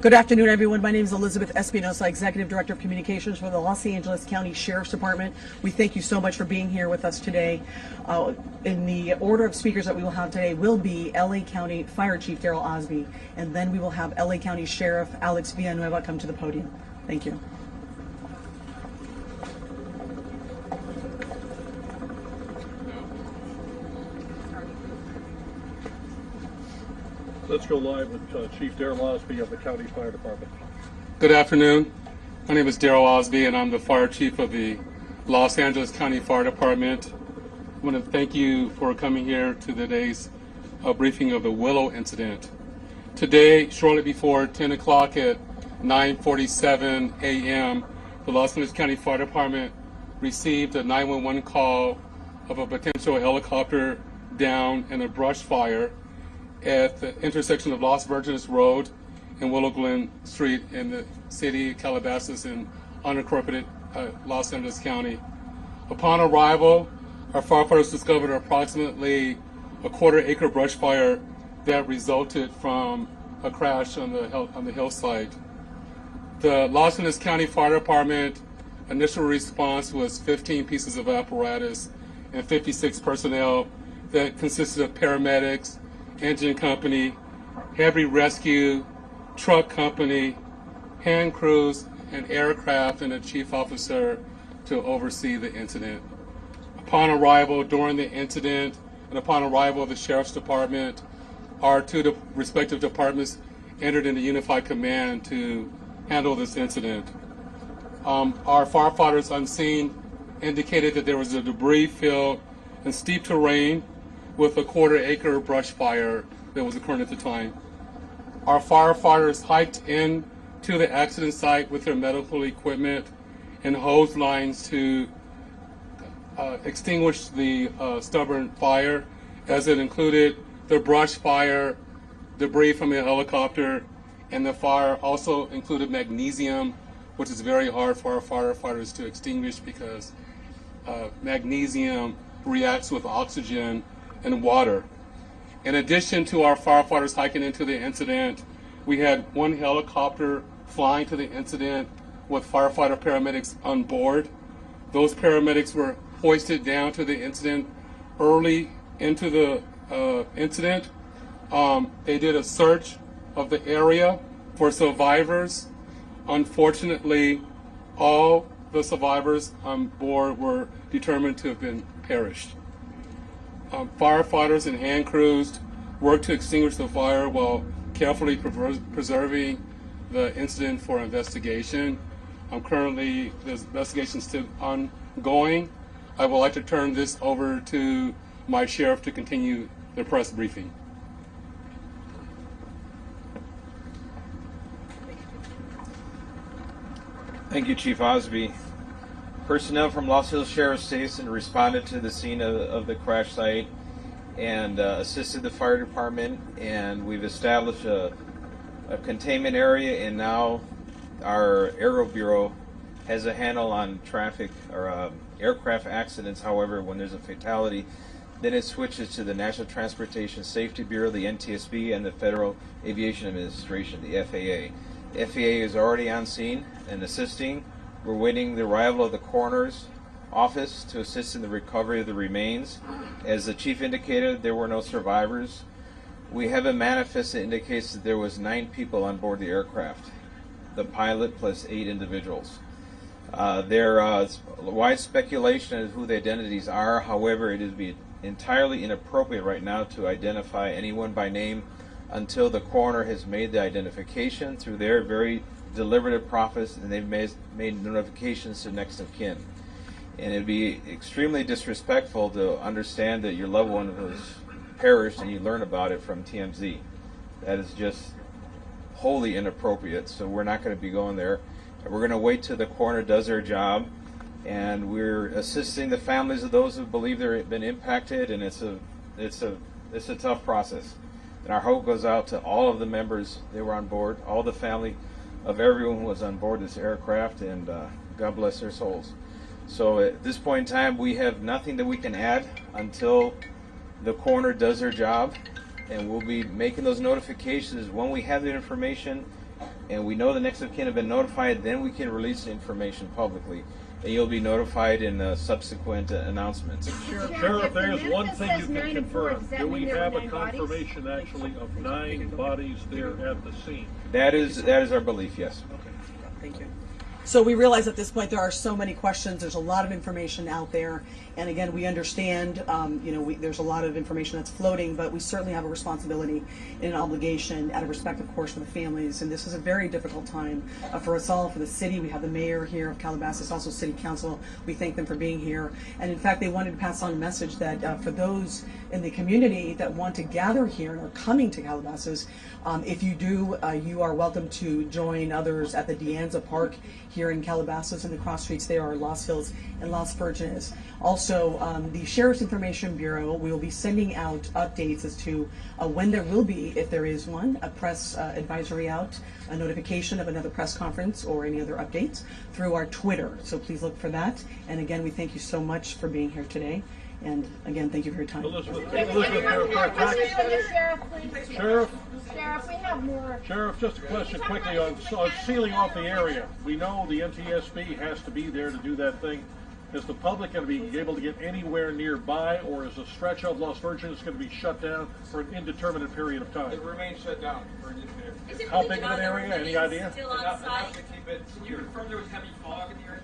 Good afternoon, everyone. My name is Elizabeth Espinosa, Executive Director of Communications for the Los Angeles County Sheriff's Department. We thank you so much for being here with us today. In the order of speakers that we will have today will be LA County Fire Chief Darryl Osby, and then we will have LA County Sheriff Alex Villanueva come to the podium. Thank you. Let's go live with Chief Darryl Osby of the County Fire Department. Good afternoon. My name is Darryl Osby, and I'm the Fire Chief of the Los Angeles County Fire Department. I want to thank you for coming here to today's briefing of the Willow incident. Today, shortly before 10 o'clock at 9:47 a.m., the Los Angeles County Fire Department received a 911 call of a potential helicopter down in a brush fire at the intersection of Los Virgenes Road and Willow Glen Street in the city of Calabasas in unincorporated Los Angeles County. Upon arrival, our firefighters discovered approximately a quarter-acre brush fire that resulted from a crash on the hillside. The Los Angeles County Fire Department initial response was 15 pieces of apparatus and 56 personnel that consisted of paramedics, engine company, heavy rescue, truck company, hand crews, and aircraft, and a chief officer to oversee the incident. Upon arrival during the incident and upon arrival of the Sheriff's Department, our two respective departments entered into unified command to handle this incident. Our firefighters on scene indicated that there was a debris field and steep terrain with a quarter-acre brush fire that was occurring at the time. Our firefighters hiked in to the accident site with their medical equipment and hose lines to extinguish the stubborn fire, as it included the brush fire, debris from a helicopter, and the fire also included magnesium, which is very hard for our firefighters to extinguish because magnesium reacts with oxygen and water. In addition to our firefighters hiking into the incident, we had one helicopter flying to the incident with firefighter paramedics on board. Those paramedics were hoisted down to the incident early into the incident. They did a search of the area for survivors. Unfortunately, all the survivors on board were determined to have been perished. Firefighters and hand crews worked to extinguish the fire while carefully preserving the incident for investigation. Currently, the investigation is still ongoing. I would like to turn this over to my sheriff to continue the press briefing. Thank you, Chief Osby. Personnel from Los Hills Sheriff's Station responded to the scene of the crash site and assisted the fire department, and we've established a containment area, and now our Aero Bureau has a handle on traffic or aircraft accidents. However, when there's a fatality, then it switches to the National Transportation Safety Bureau, the NTSB, and the Federal Aviation Administration, the FAA. The FAA is already on scene and assisting. We're waiting the arrival of the coroner's office to assist in the recovery of the remains. As the chief indicated, there were no survivors. We have a manifest that indicates that there was 9 people on board the aircraft, the pilot plus 8 individuals. There is wide speculation as to who the identities are. However, it is entirely inappropriate right now to identify anyone by name until the coroner has made the identification through their very deliberative process, and they've made notifications to next of kin. And it'd be extremely disrespectful to understand that your loved one was perished and you learn about it from TMZ. That is just wholly inappropriate, so we're not going to be going there. We're going to wait till the coroner does their job, and we're assisting the families of those who believe they've been impacted, and it's a tough process. And our hope goes out to all of the members that were on board, all the family of everyone who was on board this aircraft, and God bless their souls. So at this point in time, we have nothing that we can add until the coroner does their job, and we'll be making those notifications when we have the information and we know the next of kin have been notified, then we can release the information publicly, and you'll be notified in subsequent announcements. Sheriff, there's one thing you can confirm. Do we have a confirmation actually of 9 bodies there at the scene? That is our belief, yes. Thank you. So we realize at this point there are so many questions. There's a lot of information out there, and again, we understand. There's a lot of information that's floating, but we certainly have a responsibility and an obligation, out of respect, of course, for the families. And this is a very difficult time for us all, for the city. We have the mayor here of Calabasas, also City Council. We thank them for being here, and in fact, they wanted to pass on a message that for those in the community that want to gather here and are coming to Calabasas, if you do, you are welcome to join others at the Deanza Park here in Calabasas, and the cross streets there are Los Hills and Las Virgenes. Also, the Sheriff's Information Bureau will be sending out updates as to when there will be, if there is one, a press advisory out, a notification of another press conference or any other updates through our Twitter. So please look for that. And again, we thank you so much for being here today. And again, thank you for your time. Elizabeth, Sheriff, we have more. Sheriff, just a question quickly on sealing off the area. We know the NTSB has to be there to do that thing. Is the public going to be able to get anywhere nearby, or is a stretch of Las Virgenes going to be shut down for an indeterminate period of time? It remains shut down for an indefinite period. How big of an area? Any idea? Still on site. Can you confirm there was heavy fog in the area?